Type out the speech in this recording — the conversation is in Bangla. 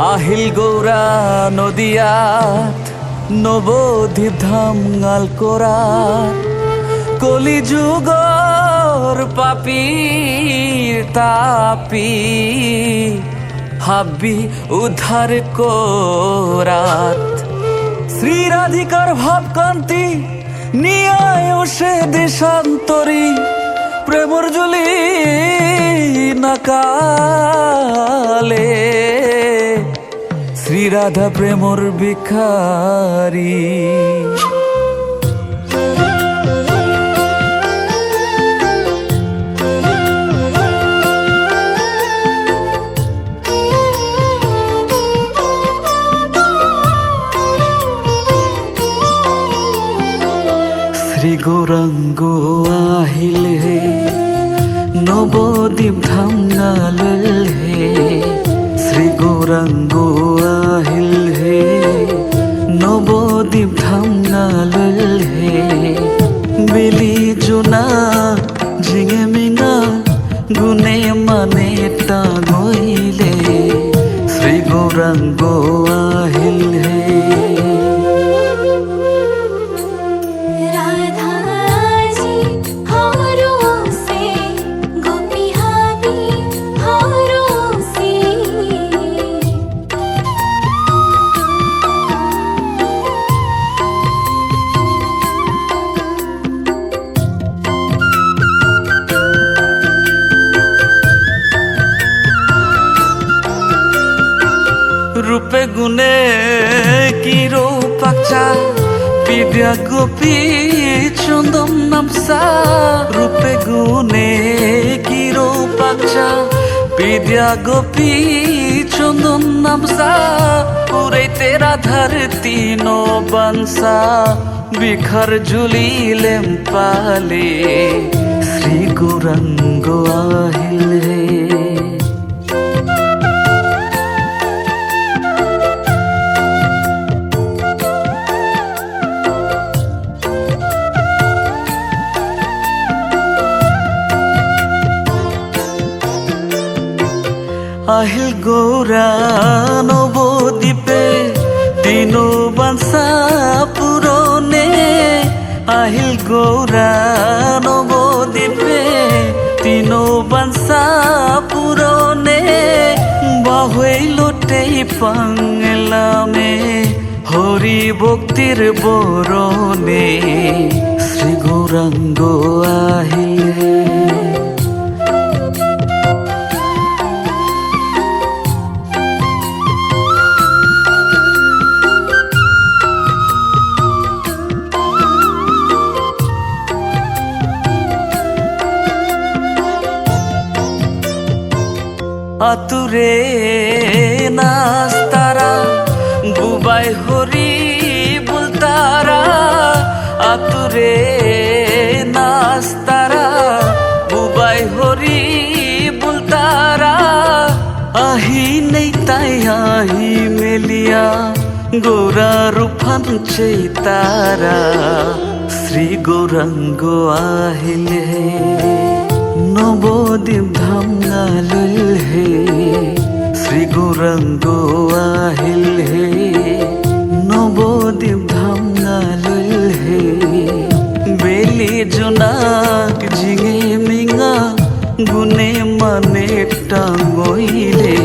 আহিল গৌরা নদিয়াত নবদ্বীপ ধাম আলকোরাত কলি যুগর পাপীর তাপি হাব্বি উদ্ধার কোরাত শ্রী রাধিকার ভাবকান্তি নিয়ায় সে দেশান্তরী প্রেমর জুলি নাকালে শ্রী রাধা প্রেমর ভিখারি শ্রী গৌরাঙ্গ আহিলে নবদ্বীপ ধাম গালে শ্রী গৌরাঙ্গ আহিল হে নবদ্বীপ ধাম গালে বেলি জোনা ঝিঙে মিঙা গুনে মানে টাঙইলে শ্রী গৌরাঙ্গ আহিল হে रूपे गुने की रूपाचा विद्या गोपी चंदन नमसा रूपे गुने की रूपाचा विद्या गोपी चंदन नमसा पूरे तेरा धरती नो बंसा बिखर जुली लेम्पाले श्री गौरांग आहिले আহিল গৌরা নবদ্বীপে তিনো বাঞ্ছা পূরণে আহিল গৌরা নবদ্বীপে তিনো বাঞ্ছা পূরণে বাহইলতেই পাংলামে হরি ভক্তির বরণে শ্রী গৌরাঙ্গ আহিলে আতুরে নাস্তারা বুবাই হরি বুলতারা আতুরে নাস্তারা বুবাই হরি বুলতারা আহি নেই তাই আহি মেলিয়া গৌরা রূপান চেতারা শ্রী গৌরাঙ্গ আহিলে নবদ্বীপ ধাম গালে শ্রী গৌরাঙ্গ আহিল হে নবদ্বীপ ধাম গালে বেলি জোনাক ঝিঙে মিঙা গুনে মানে টাঙইলে